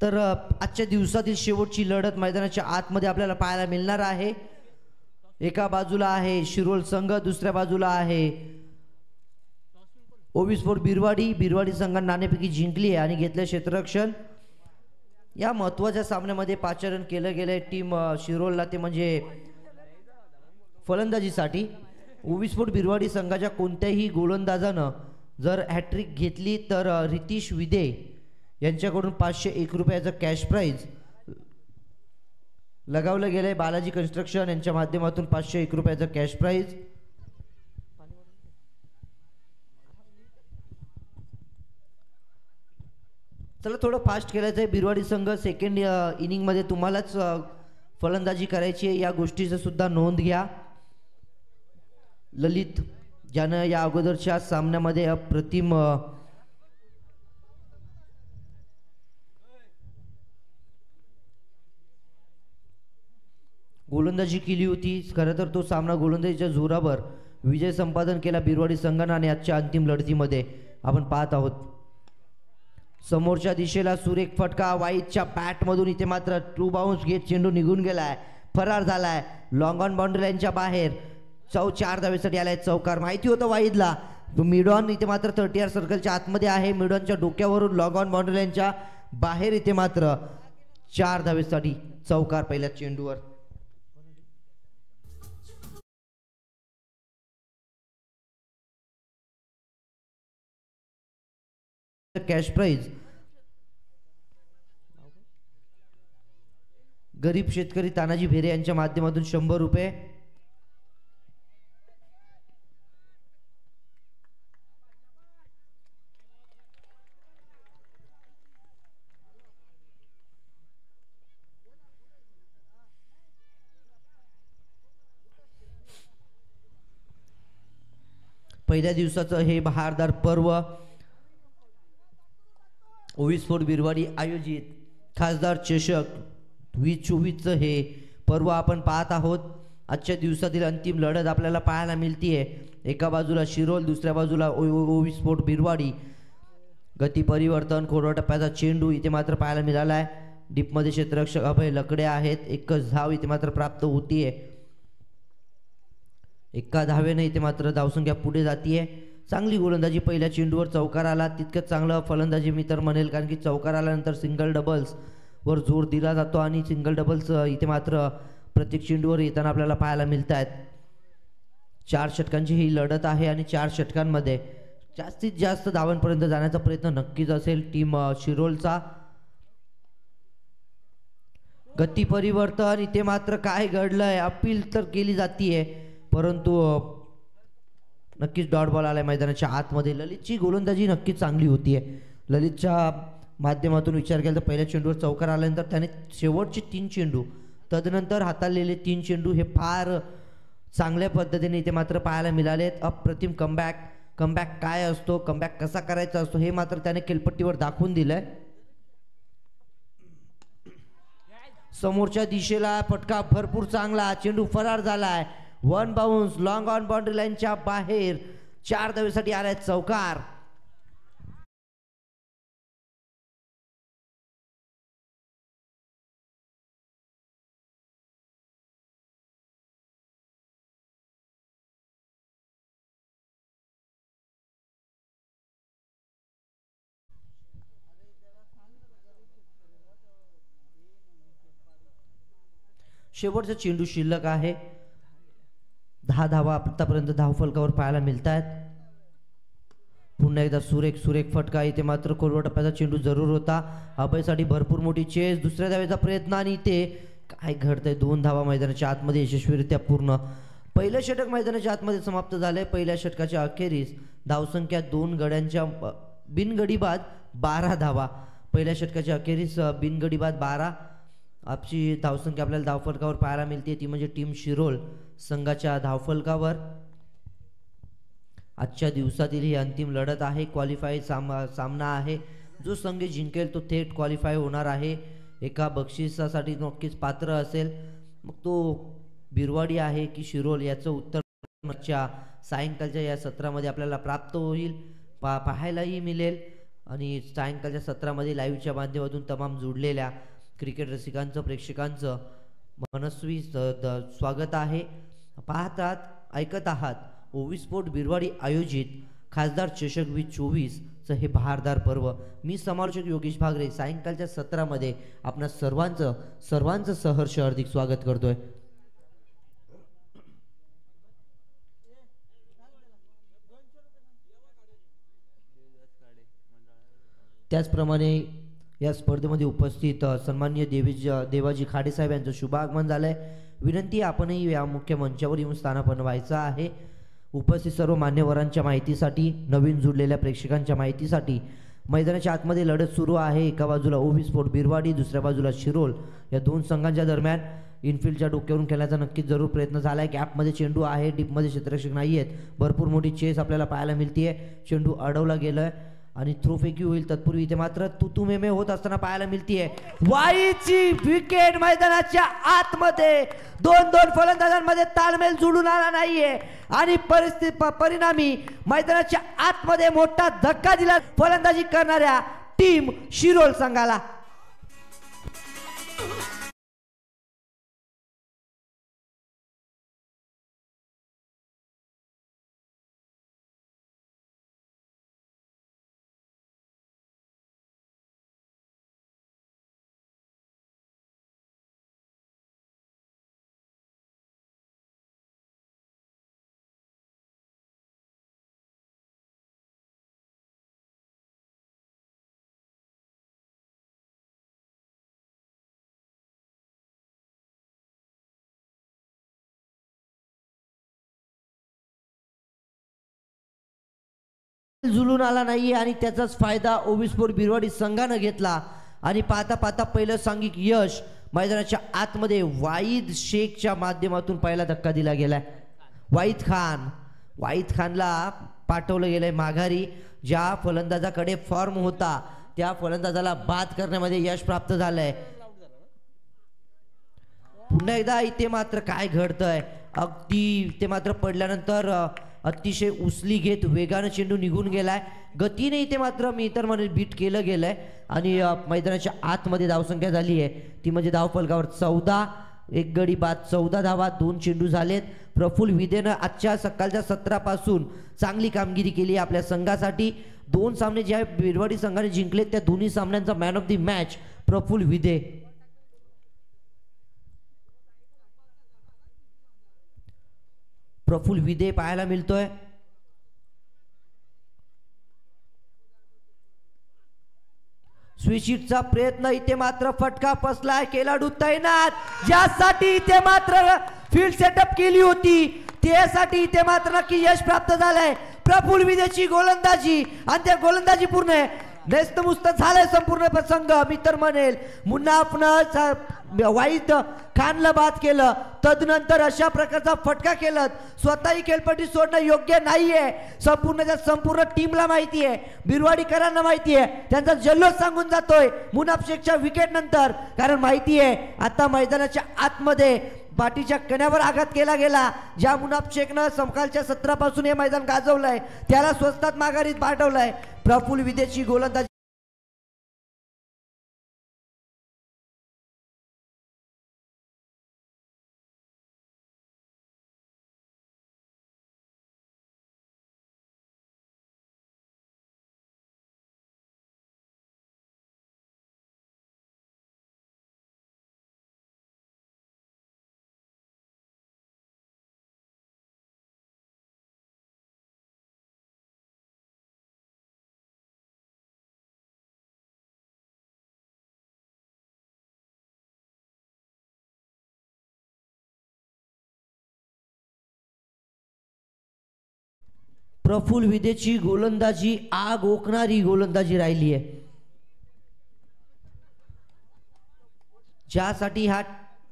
तर आजच्या दिवसातील शेवटची लढत मैदानाच्या आतमध्ये आपल्याला पाहायला मिळणार आहे। एका बाजूला आहे शिरोळ संघ, दुसऱ्या बाजूला आहे ओवी स्पोर्ट बिरवाडी। बिरवाडी संघाने नाणेफेकी जिंकली आहे आणि घेतले क्षेत्ररक्षण। या महत्त्वाच्या सामन्यामध्ये पाचारण केलं गेलंय टीम शिरोळला, ते म्हणजे फलंदाजीसाठी। ओवी स्पोर्ट बिरवाडी संघाच्या कोणत्याही गोलंदाजानं जर हॅट्रिक घेतली तर रितीश विदे यांच्याकडून 501 रुपयाचं कॅश प्राइज लगावलं गेलंय। बालाजी कन्स्ट्रक्शन यांच्या माध्यमातून 501 रुपयाचं कॅश प्राइज। चला थोडं फास्ट खेळायचं आहे। बिरवाडी संघ सेकंड इनिंग मध्ये तुम्हालाच फलंदाजी करायची आहे, या गोष्टीचं सुद्धा नोंद घ्या। ललित ज्यानं या अगोदरच्या सामन्यामध्ये अप्रतिम गोलंदाजी केली होती, खरं तर तो सामना गोलंदाजीच्या जोरावर विजय संपादन केला बिरवाडी संघाने आणि आजच्या अंतिम लढतीमध्ये आपण पाहत आहोत। समोरच्या दिशेला सुरेख फटका वाईडच्या बॅटमधून, इथे मात्र ट्रू बाउन्स घेत चेंडू निघून गेलाय, फरार झालाय लॉंग ऑन बाउंड्री लाईनच्या बाहेर। 4 धावेसाठी आलाय चौकार, माहिती होतं वाईदला। मिडॉन इथे मात्र 30 सर्कलच्या आतमध्ये आहे, मिडॉनच्या डोक्यावरून लॉंग ऑन बाउंड्री लाईनच्या बाहेर इथे मात्र 4 धावेसाठी चौकार पहिल्या चेंडूवर। कॅश प्राइज गरीब शेतकरी तानाजी भेरे यांच्या माध्यमातून 100 रुपये। पहिल्या दिवसाचं हे बहारदार पर्व ओवी स्पोर्ट बिरवाडी आयोजित खासदार चषक 2024 हे पर्व आपण पाहत आहोत। आजच्या दिवसातील अंतिम लढत आपल्याला पाहायला मिळतीये। एका बाजूला शिरोळ, दुसऱ्या बाजूला ओवी स्पोर्ट बिरवाडी। गती परिवर्तन, खोडा टप्प्याचा चेंडू इथे मात्र पाहायला मिळाला आहे। डीपमध्ये क्षेत्ररक्षक अभय लकडे आहेत, एकच धाव इथे मात्र प्राप्त होतीये। एका धावेने इथे मात्र धावसंख्या पुढे जातीये। चांगली गोलंदाजी, पहिल्या चेंडूवर चौकार आला, तितकंच चांगलं फलंदाजी मी तर म्हणेल, कारण की चौकार आल्यानंतर सिंगल डबल्स वर जोर दिला जातो आणि सिंगल डबल्स इथे मात्र प्रत्येक चेंडूवर येताना आपल्याला पाहायला मिळत आहेत। 4 षटकांची ही लढत आहे आणि 4 षटकांमध्ये जास्तीत जास्त धावांपर्यंत जाण्याचा प्रयत्न नक्कीच असेल टीम शिरोळचा। गती परिवर्तन इथे मात्र काय घडलंय, अपील तर केली जातीये परंतु नक्कीच डॉट बॉल आलाय मैदानाच्या आतमध्ये। ललितची गोलंदाजी नक्कीच चांगली होतीये। ललितच्या माध्यमातून विचार केला तर पहिल्या चेंडूवर चौकार आल्यानंतर त्याने शेवटचे 3 चेंडू, तदनंतर हाताळलेले 3 चेंडू हे फार चांगल्या पद्धतीने इथे मात्र पाहायला मिळालेत। अप्रतिम कमबॅक काय असतो, कमबॅक कसा करायचा असतो हे मात्र त्याने खेळपट्टीवर दाखवून दिलंय। समोरच्या दिशेला फटका भरपूर चांगला, चेंडू फरार झालाय, 1 बाउन्स लॉंग ऑन बाउंड्री लाईनच्या बाहेर। 4 धावेसाठी आलाय चौकार। शेवटचा चेंडू शिल्लक आहे। 10 धावा आतापर्यंत धावफलकावर पाहायला मिळत आहेत। पुन्हा एकदा सुरेख फटका, इथे मात्र कोलवा टप्प्याचा चेंडू जरूर होता। अभयसाठी भरपूर मोठी चेस, दुसऱ्या धावेचा प्रयत्न आणि इथे काय घडतंय, 2 धावा मैदानाच्या आतमध्ये यशस्वीरित्या पूर्ण। पहिलं षटक मैदानाच्या आतमध्ये समाप्त झालंय। पहिल्या षटकाच्या अखेरीस धावसंख्या 2 गड्यांच्या बिनगडीबाद 12 धावा। पहिल्या षटकाच्या अखेरीस बिनगडीबाद 12 आपची धावसंख्या आपल्याला धावफलकावर पाहायला मिळते, ती म्हणजे टीम शिरोळ संघाच्या धावफलकावर। आजच्या दिवसातील ही अंतिम लढत आहे, क्वालिफाय सामना आहे। जो संघ जिंकेल तो थेट क्वालिफाय होणार आहे, एका बक्षिसासाठी नक्कीच पात्र असेल। मग तो बिरवाडी आहे की शिरोळ याचं उत्तर सायंकाळच्या या सत्रामध्ये आपल्याला प्राप्त होईल, पाहायलाही मिळेल। आणि सायंकाळच्या सत्रामध्ये लाईव्हच्या माध्यमातून तमाम जुडलेल्या क्रिकेट रसिकांचं प्रेक्षकांचं मनस्वी स्वागत आहे। पाहतात ऐकत आहात ओवी स्पोर्ट बिरवाडी आयोजित खासदार चषक 2024 हे बहारदार पर्व। मी समालोचक योगेश भागरे सायंकाळच्या सत्रामध्ये आपणा सर्वांचं सहर्ष हार्दिक स्वागत करतोय। त्याचप्रमाणे या स्पर्धेमध्ये उपस्थित सन्माननीय देवाजी खाडे साहेब यांचं शुभ आगमन झालंय। विनंती आपणही या मुख्य मंचावर येऊन स्थानापन्न व्हायचं आहे। उपस्थित सर्व मान्यवरांच्या माहितीसाठी नवीन जुडलेल्या प्रेक्षकांच्या माहितीसाठी मैदानाच्या आतमध्ये लढत सुरू आहे। एका बाजूला ओवी स्पोर्ट बिरवाडी, दुसऱ्या बाजूला शिरोल या दोन संघांच्या दरम्यान इनफिल्डच्या डोक्यावरून खेळण्याचा नक्कीच जरूर प्रयत्न झालाय। गॅपमध्ये चेंडू आहे, डीपमध्ये क्षेत्ररक्षक नाही आहेत, भरपूर मोठी चेस आपल्याला पाहायला मिळते। चेंडू अडवला गेलाय आणि थ्रो फेकी होईल तत्पूर्वी इथे मात्र तुतुमेमे होत असताना पाहायला मिळतीये। वाईची विकेट मैदानाच्या आतमध्ये दोन फलंदाजांमध्ये ताळमेळ जुळून आला नाहीये आणि परिणामी मैदानाच्या आतमध्ये मोठा धक्का दिला फलंदाजी करणाऱ्या टीम शिरोल संघाला। जुळून आला नाहीये आणि त्याचाच फायदा ओवी स्पोर्ट बिरवाडी संघानं घेतला आणि पाहता पाहता पहिलं सांघिक यश मैदानाच्या आतमध्ये वाईद शेखच्या माध्यमातून पहिला धक्का दिला गेलाय। वाईद खानला पाठवलं गेलंय माघारी। ज्या फलंदाजाकडे फॉर्म होता त्या फलंदाजाला बाद करण्यामध्ये यश प्राप्त झालंय। पुन्हा एकदा इथे मात्र काय घडतंय, अगदी ते मात्र पडल्यानंतर अतिशय उसली घेत वेगाने चेंडू निघून गेलाय। गतीने इथे मात्र मी तर म्हणेल बीट केलं गेलंय आणि मैदानाच्या आतमध्ये धावसंख्या झाली आहे ती म्हणजे धावफलकावर 14, एक गडी बाद 14 धावा, 2 चेंडू झालेत। प्रफुल्ल विदेनं आजच्या सकाळच्या सत्रापासून चांगली कामगिरी केली आपल्या संघासाठी। 2 सामने ज्या बिरवाडी संघाने जिंकलेत त्या दोन्ही सामन्यांचा man of the match Prafull Vide. Prafull Vide पाहायला मिळतोय। स्विचिटचा प्रयत्न, इथे मात्र फटका फसलाय। खेळाडू तैनात, ज्यासाठी इथे मात्र फील्ड सेटअप केली होती त्यासाठी इथे मात्र नक्की यश प्राप्त झालंय। प्रफुल्ल विदेची गोलंदाजी आणि त्या गोलंदाजी पूर्ण नेस्तमुस्त झालंय संपूर्ण प्रसंग। मी तर म्हणेल मुन्नाफनं वाईद खानला बाद केलं, तदनंतर अशा प्रकारचा फटका केलं। स्वतःही खेळपट्टी सोडणं योग्य नाहीये। संपूर्ण टीमला माहिती आहे, बिरवाडीकरांना माहिती आहे, त्यांचा जल्लोष सांगून जातोय मुनाफ शेखच्या विकेट नंतर। कारण माहिती आहे आता मैदानाच्या आतमध्ये पाठीच्या कण्यावर आघात केला गेला। ज्या मुनाफ शेखनं समकालच्या सत्रापासून हे मैदान गाजवलंय त्याला स्वस्तात माघारीत पाठवलंय। प्रफुल्ल विदेची गोलंदाजी प्रफुल्ल विदेची गोलंदाजी आग ओकणारी गोलंदाजी राहिली आहे। ज्यासाठी हा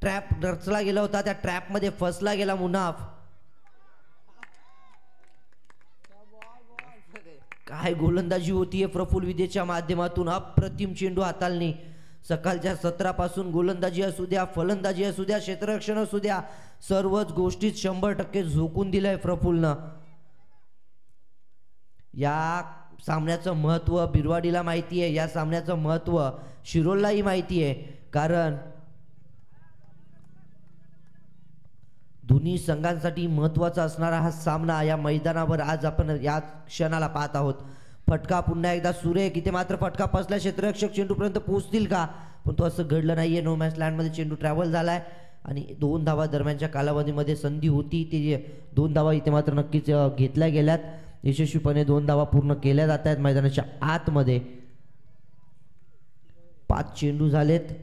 ट्रॅप रचला गेला होता त्या ट्रॅप मध्ये फसला गेला मुनाफ। काय गोलंदाजी होतीये प्रफुल्ल विदेच्या माध्यमातून, अप्रतिम चेंडू हाताळणी। सकाळच्या सत्रापासून गोलंदाजी असू द्या, फलंदाजी असू द्या, क्षेत्ररक्षण असू द्या, सर्वच गोष्टीत 100% झोकून दिलंय प्रफुल्लनं। या सामन्याचं महत्त्व बिरवाडीला माहिती आहे, या सामन्याचं महत्त्व शिरोललाही माहिती आहे, कारण दोन्ही संघांसाठी महत्त्वाचा असणारा हा सामना या मैदानावर आज आपण या क्षणाला पाहत आहोत. फटका पुन्हा एकदा सुरेख, इथे मात्र फटका फसला, क्षेत्ररक्षक चेंडूपर्यंत पोहोचतील का, पण तो असं घडलं नाहीये. नो मॅच लँडमध्ये चेंडू ट्रॅव्हल झालाय आणि 2 धावा दरम्यानच्या कालावधीमध्ये संधी होती, ते 2 धावा इथे मात्र नक्कीच घेतल्या गेल्यात. यशस्वीपणे 2 धावा पूर्ण केल्या जात आहेत मैदानाच्या आतमध्ये. 5 चेंडू झालेत,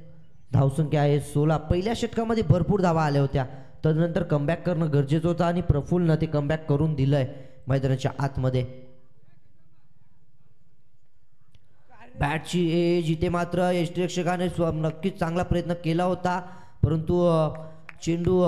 धावसंख्या आहे 16. पहिल्या षटकामध्ये भरपूर धावा आल्या होत्या, तदनंतर कमबॅक करणं गरजेचं होतं आणि प्रफुल्लनं ते कमबॅक करून दिलंय मैदानाच्या आतमध्ये. बॅटची एज इथे मात्र यष्टिरक्षकाने नक्कीच चांगला प्रयत्न केला होता, परंतु चेंडू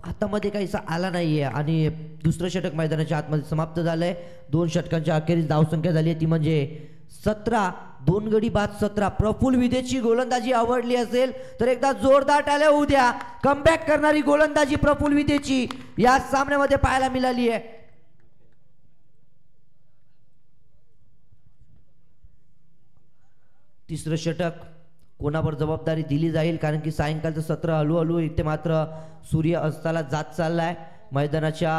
हातामध्ये काहीसा आला नाहीये आणि दुसरं षटक मैदानाच्या आतमध्ये समाप्त झालंय. 2 षटकांच्या अखेरीस धावसंख्या झाली आहे ती म्हणजे 17. 2 गडी बाद 17. प्रफुल्ल विदेची गोलंदाजी आवडली असेल तर एकदा जोरदार टाळ्या होऊ द्या. कमबॅक करणारी गोलंदाजी प्रफुल्ल विदेची या सामन्यामध्ये पाहायला मिळाली आहे. तिसरं षटक कोणावर जबाबदारी दिली जाईल, कारण की सायंकाळचं सत्र हळूहळू इथे मात्र सूर्य अस्ताला जात चाललाय. मैदानाच्या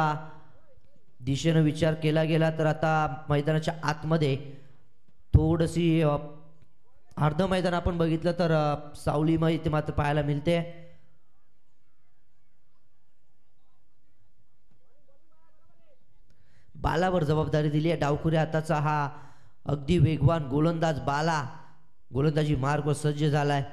दिशेनं विचार केला गेला तर आता मैदानाच्या आतमध्ये थोडीशी अर्ध मैदान आपण बघितलं तर सावलीमय इथे मात्र पाहायला मिळते. बालावर जबाबदारी दिली आहे. डावखुऱ्या हाताचा हा अगदी वेगवान गोलंदाज बाला गोलंदाजी मार्गवर सज्ज झालाय.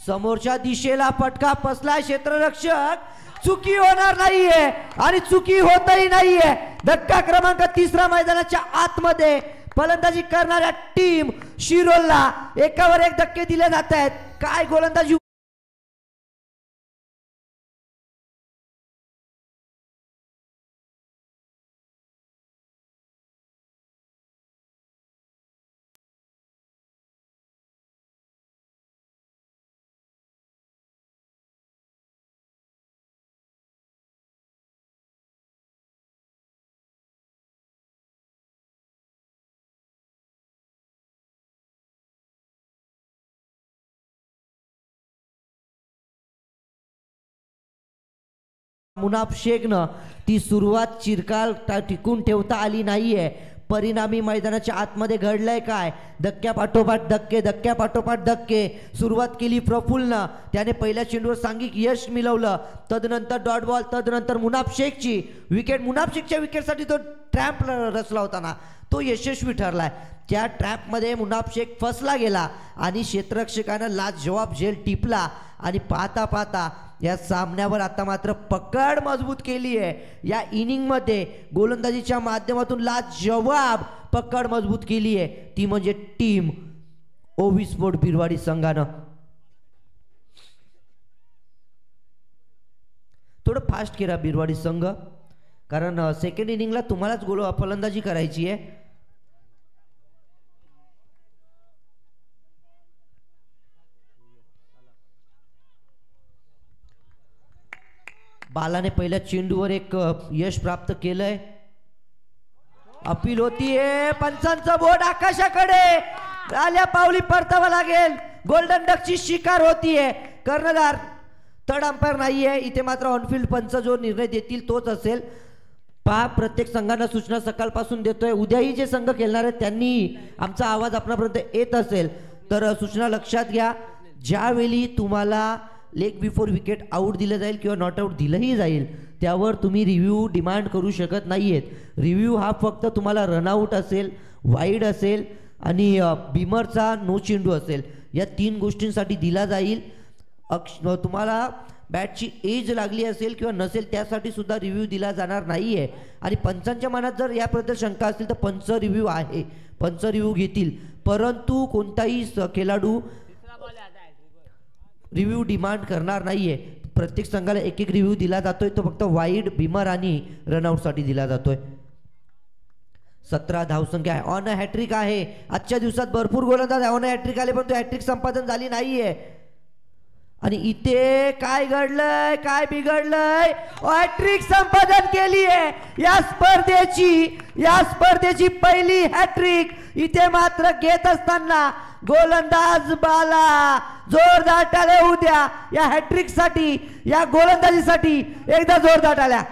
समोरच्या दिशेला फटका फसलाय, क्षेत्ररक्षक चुकी होणार नाहीये आणि चुकी होतही नाहीये. धक्का क्रमांक 3 मैदानाच्या आतमध्ये फलंदाजी करणाऱ्या टीम शिरोलला एकावर एक धक्के दिले जात आहेत. काय गोलंदाजी मुनाफ शेखनं ती सुरुवात चिरकाल टिकून ठेवता आली नाहीये. परिणामी मैदानाच्या आतमध्ये घडलंय काय, धक्क्या पाठोपाठ धक्के, धक्क्या पाठोपाठ धक्के. सुरुवात केली प्रफुल्लनं, त्याने पहिल्या चेंडूवर सांघिक यश मिळवलं. तदनंतर डॉट बॉल, तदनंतर मुनाफ शेखची विकेट. मुनाफ शेखच्या विकेटसाठी तो ट्रॅम्प रचला होता ना, तो यशस्वी ठरलाय. त्या ट्रॅपमध्ये मुनाफ शेख फसला गेला आणि क्षेत्ररक्षकानं लाजवाब झेल टिपला आणि पाहता पाहता या सामन्यावर आता मात्र पकड मजबूत केली आहे. या इनिंगमध्ये गोलंदाजीच्या माध्यमातून लाजवाब पकड मजबूत केली आहे, ती म्हणजे टीम ओवी स्पोर्ट बिरवाडी संघानं. थोडं फास्ट केला बिरवाडी संघ, कारण सेकंड इनिंगला तुम्हालाच फलंदाजी करायची आहे. बालाने पहिल्या चेंडूवर एक यश प्राप्त केलंय. अपील होतीये, पंचांचं बोट आकाशाकडे, आल्या पावली परतावा लागेल. गोल्डन डकची शिकार होतीये. कर्णधार थर्ड अंपायर नाहीये इथे, मात्र ऑनफिल्ड पंच जो निर्णय देतील तोच असेल. पहा, प्रत्येक संघांना सूचना सकाळपासून देतोय. उद्याही जे संघ खेळणार आहेत त्यांनी आमचा आवाज आपल्यापर्यंत येत असेल तर सूचना लक्षात घ्या. ज्यावेळी तुम्हाला लेग बिफोर विकेट आउट दिलं जाईल किंवा नॉट आउट दिलंही जाईल, त्यावर तुम्ही रिव्ह्यू डिमांड करू शकत नाहीयेत. रिव्ह्यू हा फक्त तुम्हाला रनआउट असेल, वाईड असेल आणि बिमरचा नो चेंडू असेल, या 3 गोष्टींसाठी दिला जाईल. तुम्हाला बॅटची एज लागली असेल किंवा नसेल त्यासाठी सुद्धा रिव्ह्यू दिला जाणार नाहीये. आणि पंचांच्या मनात जर याबद्दल शंका असतील तर पंच रिव्ह्यू आहे, पंच रिव्ह्यू घेतील. परंतु कोणताही खेळाडू रिव्ह्यू डिमांड करणार नाहीये. प्रत्येक संघाला एक एक रिव्ह्यू दिला जातोय, तो फक्त वाईड, बिमर आणि रनआउटसाठी दिला जातोय. 17 धावसंख्या आहे. ऑन हॅट्रिक आहे. आजच्या दिवसात भरपूर गोलंदाज ऑन हॅट्रिक आले, पण तो हॅट्रिक संपादन झाली नाहीये. आणि इथे काय घडलंय, काय बिघडलंय? हॅट्रिक संपादन केली आहे या स्पर्धेची पहिली हॅट्रिक इथे मात्र घेत असताना गोलंदाज बाला. जोरदार टाळ्या होऊ द्या या हॅट्रिक साठी, या गोलंदाजीसाठी. एकदा जोरदार टाळ्या.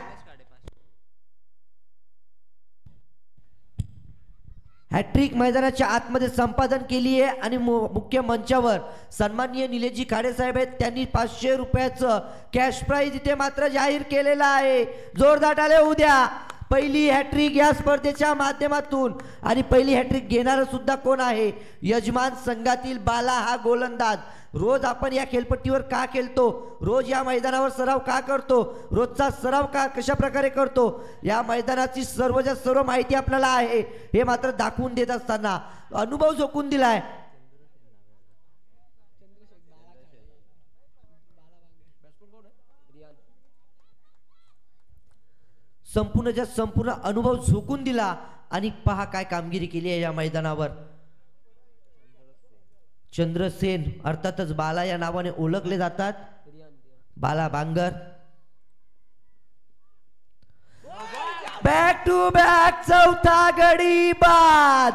हॅट्रिक मैदानाच्या आतमध्ये संपादन केली आहे आणि मुख्य मंचावर सन्माननीय निलेशजी खाडे साहेब आहेत. त्यांनी 500 रुपयाचं कॅश प्राइज इथे मात्र जाहीर केलेला आहे. जोरदार टाळ्या होऊ द्या. पहिली हॅट्रिक या स्पर्धेच्या माध्यमातून आणि पहिली हॅट्रिक घेणारा सुद्धा कोण आहे? यजमान संघातील बाला हा गोलंदाज. रोज आपण या खेळपट्टीवर का खेळतो, रोज या मैदानावर सराव का करतो, रोजचा सराव कशा प्रकारे करतो, या मैदानाची सर्वच्या सर्व माहिती आपल्याला आहे. हे मात्र दाखवून देत असताना अनुभव झोकून दिलाय. संपूर्ण अनुभव झोकून दिला आणि पहा काय कामगिरी केली आहे या मैदानावर. चंद्रसेन अर्थातच बाला या नावाने ओळखले जातात. बाला बांगर बॅक टू बॅक चौथा गडी बाद.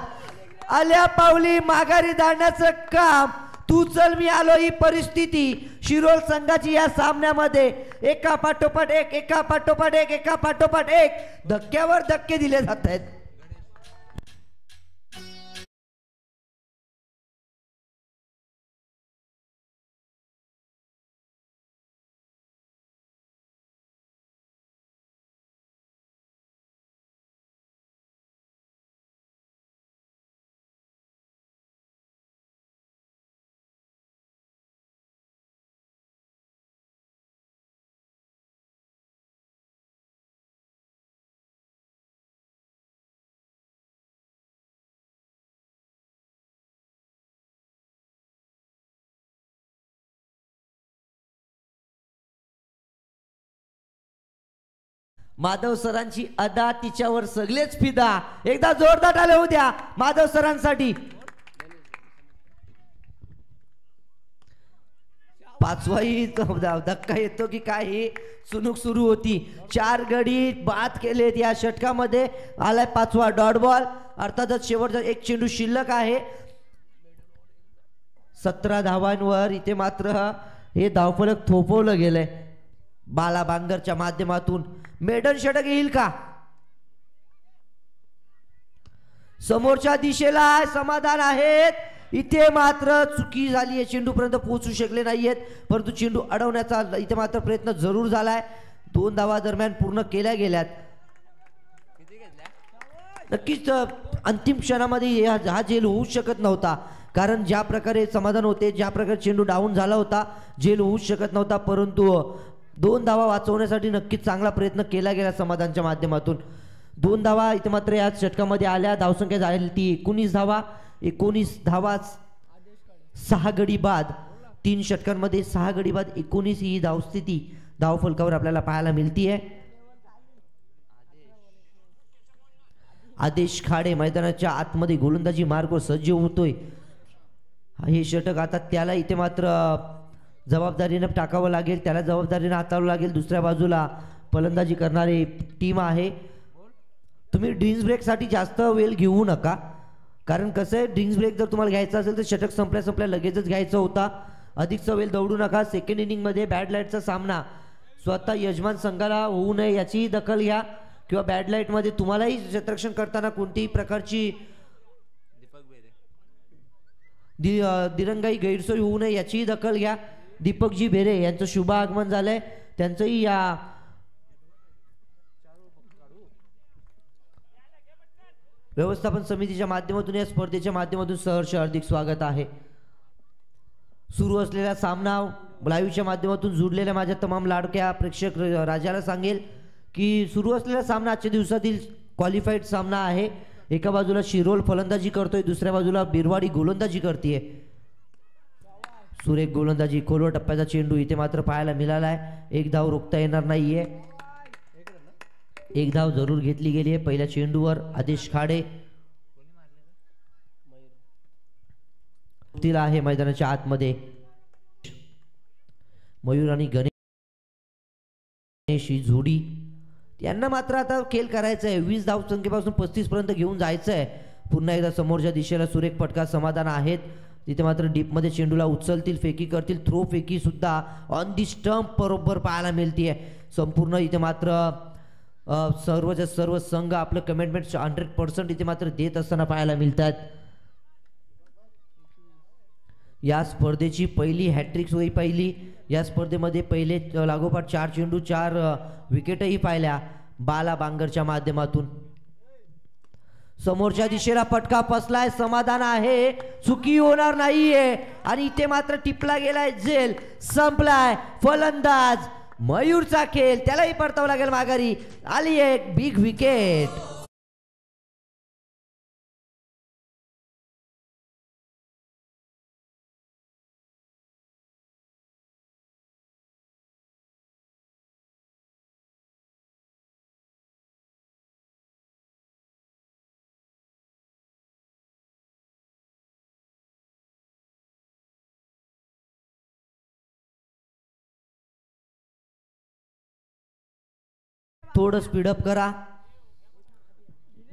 आल्या पावली माघारी धाडण्याचं काम. तू चल मी आलो ही परिस्थिती शिरोळ संघाची या सामन्यामध्ये एका पाठोपाठ एक धक्क्यावर धक्के दिले जात आहेत. माधव सरांची अदा तिच्यावर सगळेच फिदा. एकदा जोरदार टाळ्या होऊ द्या माधव सरांसाठी. पाचवाही धक्का येतो की काही चुनूक सुरू होती. 4 गडी बाद केलेत या षटकामध्ये. आलाय 5वा डॉट बॉल. अर्थातच शेवटचा एक चेंडू शिल्लक आहे. 17 धावांवर इथे मात्र हे धावफलक थोपवलं गेलंय. बाला बांगरच्या माध्यमातून मेडन षटक येईल का? समोरच्या दिशेला समाधान आहेत. इथे मात्र चुकी झाली आहे. चेंडूपर्यंत पोहोचू शकले नाहीयेत, परंतु चेंडू अडवण्याचा इथे मात्र प्रयत्न जरूर झालाय. 2 धावा दरम्यान पूर्ण केल्या गेल्यात. नक्कीच अंतिम क्षणामध्ये हा झेल होऊ शकत नव्हता, कारण ज्या प्रकारे समाधान होते, ज्या प्रकारे चेंडू डाऊन झाला होता, झेल होऊ शकत नव्हता. परंतु 2 धावा वाचवण्यासाठी नक्कीच चांगला प्रयत्न केला गेला समाधानच्या माध्यमातून. 2 धावा इथे मात्र या षटकामध्ये आल्या. धावसंख्या झाली ती 19 धावा. 19 धावा 6 गडी बाद. 3 षटकांमध्ये 6 गडी बाद 19 ही धावस्थिती धावफलकावर आपल्याला पाहायला मिळतीये. आदेश खाडे मैदानाच्या आतमध्ये गोलंदाजी मार्गावर सज्ज होतोय. हे षटक आता त्याला इथे मात्र जबाबदारीने टाकावं लागेल, त्याला जबाबदारीने हाताळावं लागेल. दुसऱ्या बाजूला फलंदाजी करणारी टीम आहे. तुम्ही ड्रिंक्स ब्रेकसाठी जास्त वेळ घेऊ नका, कारण कसं आहे, ड्रिंक्स ब्रेक जर तुम्हाला घ्यायचा असेल तर षटक संपल्या लगेचच घ्यायचा होता. अधिकचा वेळ दौडू नका. सेकंड इनिंगमध्ये बॅड लाईटचा सामना स्वतः यजमान संघाला होऊ नये याचीही दखल घ्या, किंवा बॅड लाईटमध्ये तुम्हालाही क्षेत्ररक्षण करताना कोणतीही प्रकारची दिरंगाई गैरसोय होऊ नये याचीही दखल घ्या. दीपकजी बेरे यांचं शुभ आगमन झालंय, त्यांचंही या व्यवस्थापन समितीच्या माध्यमातून या स्पर्धेच्या माध्यमातून सहर्ष हार्दिक स्वागत आहे. सुरू असलेला सामना लाईव्हच्या माध्यमातून जुडलेल्या माझ्या तमाम लाडक्या प्रेक्षक राजाला सांगेल की सुरू असलेला सामना आजच्या दिवसातील क्वालिफाईड सामना आहे. एका बाजूला शिरोळ फलंदाजी करतोय, दुसऱ्या बाजूला बिरवाडी गोलंदाजी करतेय. सुरेख गोलंदाजी, खोलवर टप्प्याचा चेंडू इथे मात्र पाहायला मिळालाय. 1 धाव रोखता येणार नाहीये. 1 धाव जरूर घेतली गेली आहे पहिल्या चेंडूवर. आदेश खाडे तिला आहे मैदानाच्या आतमध्ये. मयूर आणि गणेश ही जोडी, यांना मात्र आता खेळ करायचा आहे. 20 धावसंख्येपासून 35 पर्यंत घेऊन जायचं आहे. पुन्हा एकदा समोरच्या दिशेला सुरेख फटका समाधान आहेत. तिथे मात्र डीपमध्ये चेंडूला उचलतील, फेकी करतील. थ्रो फेकी सुद्धा ऑन दी स्टंप बरोबर पाहायला मिळते. संपूर्ण इथे मात्र सर्वच्या सर्व संघ आपलं कमिटमेंट 100% इथे मात्र देत असताना पाहायला मिळतात. या स्पर्धेची पहिली हॅट्रिक होई पहिली. या स्पर्धेमध्ये पहिले लागोपाठ 4 चेंडू 4 विकेटही पाहिल्या बाला बांगरच्या माध्यमातून. समोरच्या दिशेला फटका फसलाय, समाधान आहे, चुकी होणार नाहीये आणि इथे मात्र टिपला गेलाय झेल, संपलाय. फलंदाज मयूरचा खेळ, त्यालाही परतावं लागेल माघारी. आली एक बिग विकेट. थोडं स्पीडअप करा.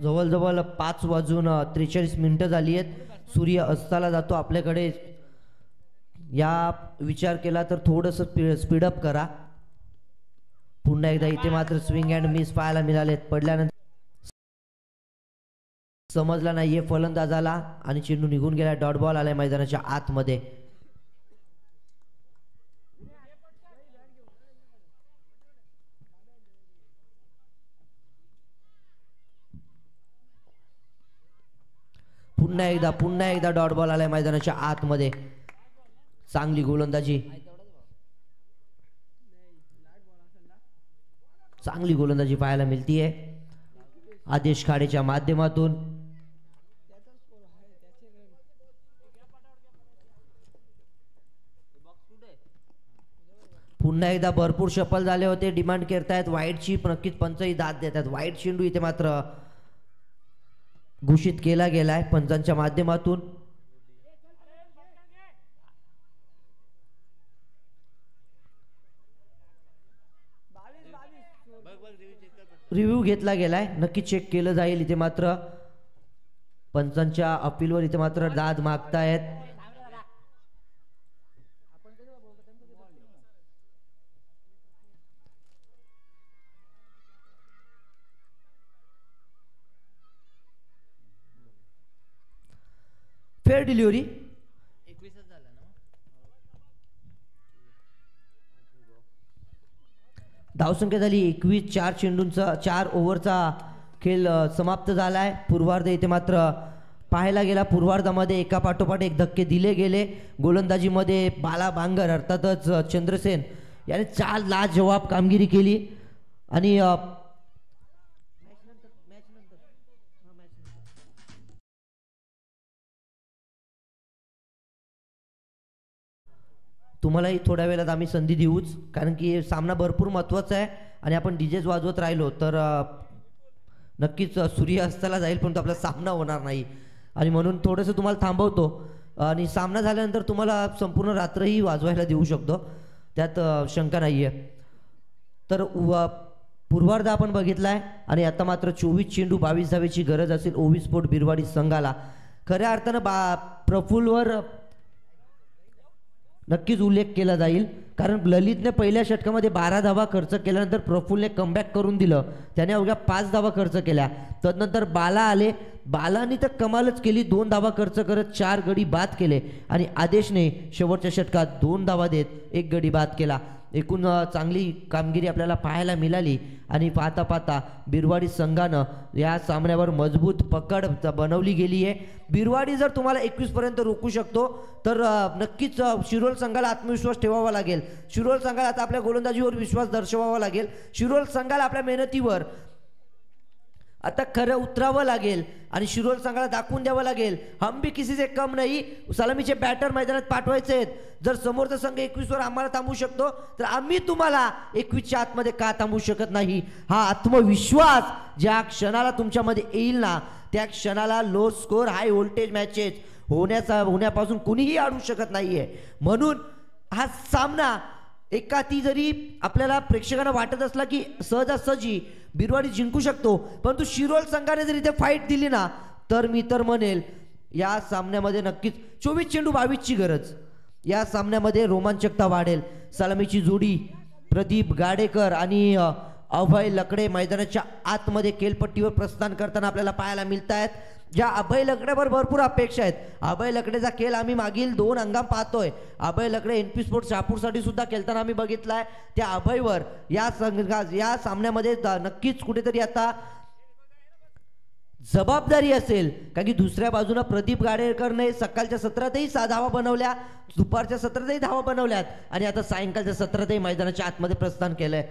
जवळजवळ 5:43 झाली आहेत. सूर्य अस्ताला जातो आपल्याकडे. या विचार केला तर थोडंसं स्पीडअप करा. पुन्हा एकदा इथे मात्र स्विंग अँड मिस पाहायला मिळालेत. पडल्यानंतर समजला नाहीये फलंदाजाला आणि चेंडू निघून गेला. डॉट बॉल आलाय मैदानाच्या आतमध्ये. पुन्हा एकदा डॉट बॉल आलाय मैदानाच्या आतमध्ये. चांगली गोलंदाजी, चांगली गोलंदाजी पाहायला मिळतीये आदेश खाडेच्या माध्यमातून. पुन्हा एकदा भरपूर शफल झाले होते. डिमांड करतायत वाईटची, नक्कीच पंचही दाद देतात. वाईट चेंडू इथे मात्र घोषित केला गेलाय पंचांच्या माध्यमातून. रिव्ह्यू घेतला गेलाय, नक्की चेक केलं जाईल. इथे मात्र पंचांच्या अपीलवर इथे मात्र दाद मागतायत. Fair delivery. 21 झाला ना. धावसंख्या झाली 21. 4 चेंडूंचा 4 ओव्हरचा खेळ समाप्त झालाय. पूर्वार्ध इथे मात्र पाहायला गेला. पूर्वार्धामध्ये एका पाठोपाठ एक धक्के दिले गेले. गोलंदाजीमध्ये बाला बांगर अर्थातच चंद्रसेन याने 4 लाजवाब कामगिरी केली आणि तुम्हालाही थोड्या वेळात आम्ही संधी देऊच, कारण की सामना भरपूर महत्त्वाचा आहे आणि आपण डीजेच वाजवत राहिलो तर नक्कीच सूर्य अस्ताला जाईल, पण आपला सामना होणार नाही आणि म्हणून थोडंसं तुम्हाला थांबवतो आणि सामना झाल्यानंतर तुम्हाला संपूर्ण रात्रही वाजवायला देऊ शकतो, त्यात शंका नाही आहे. तर पूर्वार्ध आपण बघितलाय आणि आता मात्र 24 चेंडू 22 धावेची गरज असेल ओवी स्पोर्ट बिरवाडी संघाला. खऱ्या अर्थानं प्रफुल्लवर नक्कीच उल्लेख केला जाईल, कारण ललितने पहिल्या षटकामध्ये 12 धावा खर्च केल्यानंतर प्रफुल्लने कमबॅक करून दिलं. त्याने अवघ्या 5 धावा खर्च केल्या. तदनंतर बाला आले. बालानी तर कमालच केली. 2 धावा खर्च करत 4 गडी बाद केले आणि आदेशने शेवटच्या षटकात 2 धावा देत 1 गडी बाद केला. एकूण चांगली कामगिरी आपल्याला पाहायला मिळाली आणि पाहता पाहता बिरवाडी संघानं या सामन्यावर मजबूत पकड बनवली गेली आहे. बिरवाडी जर तुम्हाला 21 पर्यंत रोखू शकतो तर नक्कीच शिरोळ संघाला आत्मविश्वास ठेवावा लागेल. शिरोळ संघाला आता आपल्या गोलंदाजीवर विश्वास दर्शवावा लागेल. शिरोळ संघाला आपल्या मेहनतीवर आता खरं उतरावं लागेल आणि शिरोळ संघाला दाखवून द्यावं लागेल हम भी किसी से कम नाही. सलामीचे बॅटर मैदानात पाठवायचे आहेत. जर समोरचा संघ 21 वर आम्हाला थांबू शकतो तर आम्ही तुम्हाला 21च्या आतमध्ये का थांबू शकत नाही. हा आत्मविश्वास ज्या क्षणाला तुमच्यामध्ये येईल ना, त्या क्षणाला low score high voltage matches होण्यापासून कुणीही अडवू शकत नाहीये. म्हणून हा सामना एका ती जरी आपल्याला प्रेक्षकांना वाटत असला की सहजासहजी बिरवाडी जिंकू शकतो, परंतु शिरोळ संघाने जर इथे फाईट दिली ना तर मी तर म्हणेल या सामन्यामध्ये नक्कीच 24 चेंडू 22 ची गरज. या सामन्यामध्ये रोमांचकता वाढेल. सलामीची जोडी प्रदीप गाडेकर आणि अभय लकडे मैदानाच्या आतमध्ये केलपट्टीवर प्रस्थान करताना आपल्याला पाहायला मिळत आहेत. ज्या अभय लकडेवर भरपूर अपेक्षा आहेत. अभय लकडेचा खेळ आम्ही मागील 2 अंगाम पाहतोय. अभय लकडे एनपी स्पोर्ट्स शहापूरसाठी सुद्धा खेळताना आम्ही बघितलाय. त्या अभयवर या सामन्यामध्ये नक्कीच कुठेतरी आता जबाबदारी असेल, कारण की दुसऱ्या बाजूला प्रदीप गाडेकरने सकाळच्या सत्रातही 6 धावा बनवल्या, दुपारच्या सत्रातही धावा बनवल्यात आणि आता सायंकाळच्या सत्रातही मैदानाच्या आतमध्ये प्रस्थान केलंय.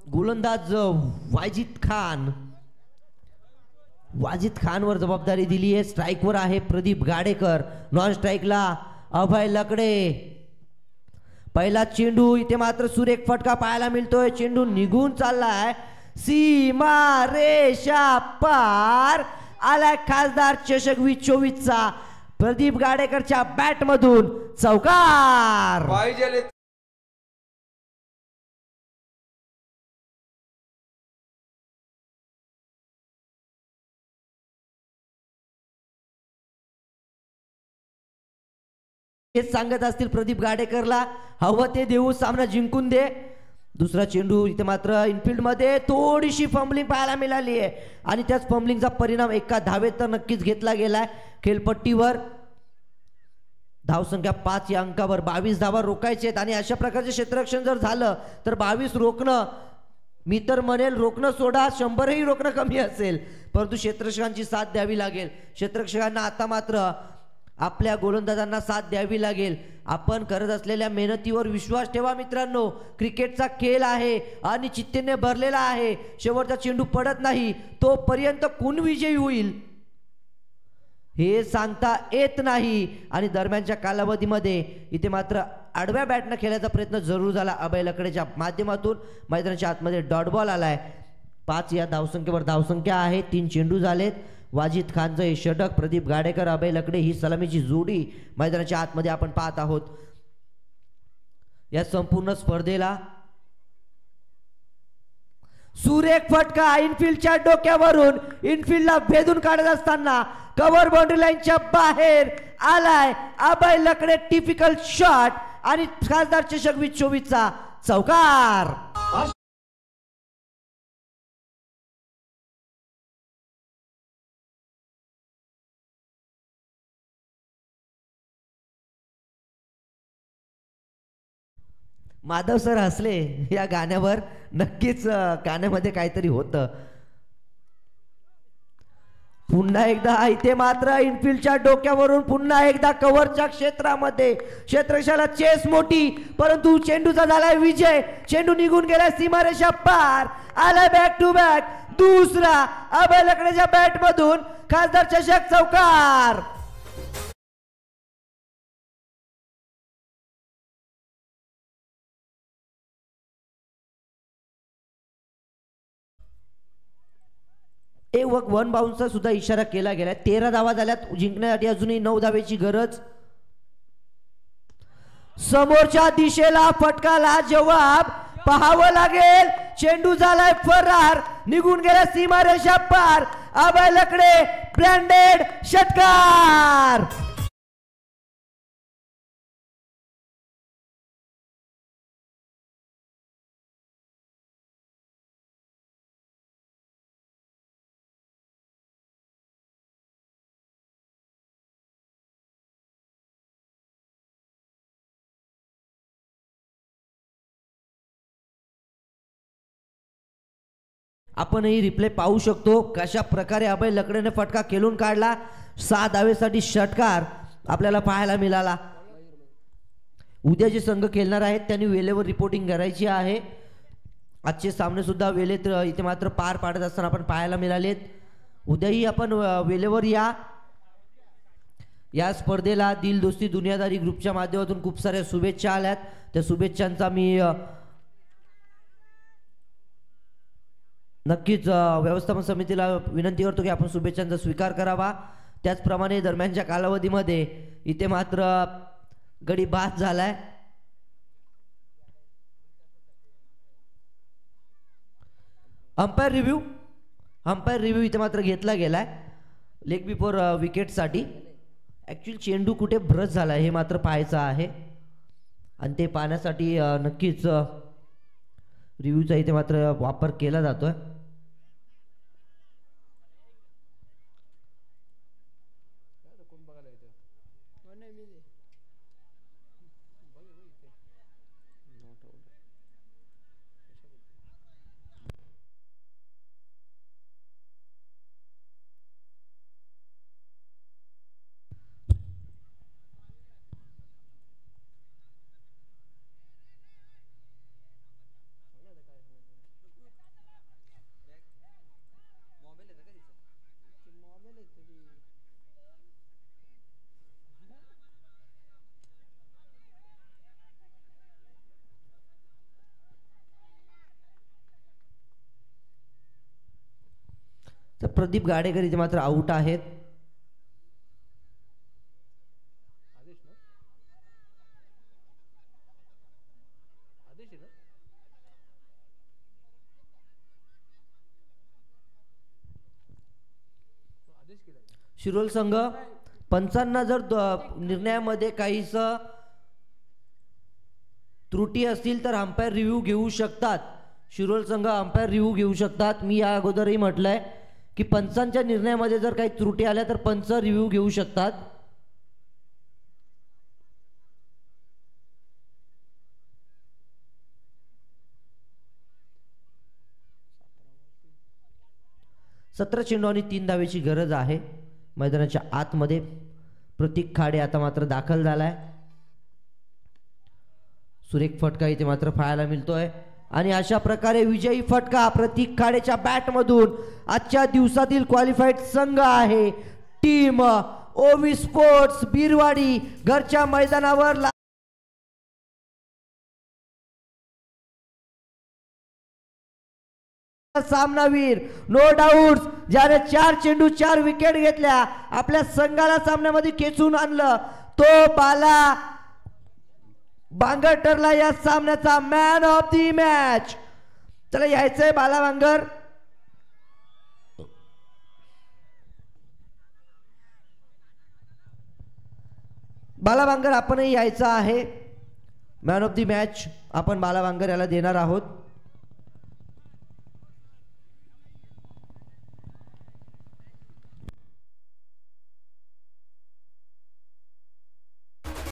गोलंदाज वाजिद खानवर जबाबदारी दिली आहे. स्ट्राईकवर आहे प्रदीप गाडेकर, नॉन स्ट्राईकला अभय लकडे. पहिला चेंडू इथे मात्र सुरेख फटका पाहायला मिळतोय. चेंडू निघून चाललाय, सीमा रेषा पार आलाय. खासदार चषक 2024चा प्रदीप गाडेकरच्या बॅट मधून चौकार. हेच सांगत असतील प्रदीप गाडेकरला, हवं ते देऊ, सामना जिंकून दे. दुसरा चेंडू इथे मात्र इनफिल्ड मध्ये थोडीशी फंबलिंग पाहायला मिळाली आहे आणि त्याच फंबलिंगचा परिणाम एका धावेत तर नक्कीच घेतला गेलाय. खेळपट्टीवर धावसंख्या 5 या अंकावर 22 धावा रोखायचे आहेत आणि अशा प्रकारचे क्षेत्ररक्षण जर झालं तर 22 रोखणं, मी तर म्हणेल रोखणं सोडा 100ही रोखणं कमी असेल, परंतु क्षेत्ररक्षकांची साथ द्यावी लागेल. क्षेत्ररक्षकांना आता मात्र आपल्या गोलंदाजांना साथ द्यावी लागेल. आपण करत असलेल्या मेहनतीवर विश्वास ठेवा मित्रांनो. क्रिकेटचा खेळ आहे आणि चित्तेने भरलेला आहे. शेवटचा चेंडू पडत नाही तोपर्यंत कोण विजयी होईल हे सांगता येत नाही आणि दरम्यानच्या कालावधीमध्ये इथे मात्र आडव्या बॅटनं खेळायचा प्रयत्न जरूर झाला अभय लकडेच्या माध्यमातून. मैदानाच्या आतमध्ये डॉट बॉल आलाय. 5 या धावसंख्येवर धावसंख्या आहे. 3 चेंडू झालेत. वाजिद खानचं हे षटक, प्रदीप गाडेकर अभय लकडे ही सलामीची जोडी मैदानाच्या आतमध्ये आपण पाहत आहोत. या संपूर्ण स्पर्धेला सुरेख फटका इनफिल्डच्या डोक्यावरून इनफिल्डला भेदून काढत असताना कव्हर बाउंड्री लाईनच्या बाहेर आलाय अभय लकडे. टिपिकल शॉट आणि खासदार चषक 2024चा चौकार. माधव सर हसले या गाण्यावर, नक्कीच गाण्यामध्ये काहीतरी होतं. पुन्हा एकदा इथे मात्र इनफिल्डच्या डोक्यावरून पुन्हा एकदा कव्हरच्या क्षेत्रामध्ये क्षेत्ररक्षकाला चेस मोठी, परंतु चेंडूचा झालाय विजय. चेंडू निघून गेलाय सीमारेषा पार. आलाय बॅक टू बॅक दुसरा अभय लकडेच्या बॅट मधून खासदार चषक चौकार. एक 1 बाउन्सचा सुद्धा इशारा केला गेला. 13 धावा झाल्यात. जिंकण्यासाठी अजूनही 9 धावेची गरज. समोरच्या दिशेला फटकाला जवाब पाहावं लागेल. चेंडू झालाय फरार, निघून गेला सीमारेषा पार. अभय लकडे ब्रँडेड षटकार. आपणही रिप्ले पाहू शकतो कशा प्रकारे अभय लकडेने फटका खेळून काढला. 6 धावेसाठी षटकार आपल्याला पाहायला मिळाला. उद्या जे संघ खेळणार आहेत त्यांनी वेळेवर रिपोर्टिंग करायची आहे. आजचे सामने सुद्धा वेळेत इथे मात्र पार पाडत असताना आपण पाहायला मिळालेत. उद्याही आपण वेळेवर या स्पर्धेला दिल दोस्ती दुनियादारी ग्रुपच्या माध्यमातून खूप साऱ्या शुभेच्छा आल्यात. त्या शुभेच्छांचा मी नक्कीच व्यवस्थापन समितीला विनंती करतो की आपण शुभेच्छांचा स्वीकार करावा. त्याचप्रमाणे दरम्यानच्या कालावधीमध्ये इथे मात्र गडी बाद झालाय. अंपायर रिव्ह्यू इथे मात्र घेतला गेलाय लेग बिफोर विकेटसाठी. ॲक्च्युअली चेंडू कुठे भ्रश झाला हे मात्र पाहायचं आहे आणि ते पाहण्यासाठी नक्कीच रिव्ह्यूचा इथे मात्र वापर केला जातोय. तर प्रदीप गाडेकर इथे मात्र आउट आहेत. शिरोल संघ पंचांना जर निर्णयामध्ये काहीच त्रुटी असतील तर अंपायर रिव्ह्यू घेऊ शकतात. शिरोल संघ अंपायर रिव्ह्यू घेऊ शकतात. मी या अगोदरही म्हटलंय की पंचांच्या निर्णयामध्ये जर काही त्रुटी आल्या तर पंच रिव्ह्यू घेऊ शकतात. सतरा चेंडू आणि 3 धावेची गरज आहे मैदानाच्या आतमध्ये. प्रतीक खाडे आता मात्र दाखल झालाय. सुरेख फटका इथे मात्र पाहायला मिळतोय आणि अशा प्रकारे विजयी फटका प्रतीक खाडेच्या बॅटमधून. आजच्या दिवसातील क्वालिफाईड संघ आहे टीम ओवी स्पोर्ट्स बीरवाडी. घरच्या मैदानावर सामनावीर नो डाऊट ज्याने 4 चेंडू 4 विकेट घेतल्या आपल्या संघाला सामन्यामध्ये खेचून आणलं तो बाला बांगर ठरला या सामन्याचा मॅन ऑफ दी मॅच. चला यायचंय बाला बांगर. बाला बांगर आपणही यायचं आहे. मॅन ऑफ दी मॅच आपण बाला बांगर याला देणार आहोत.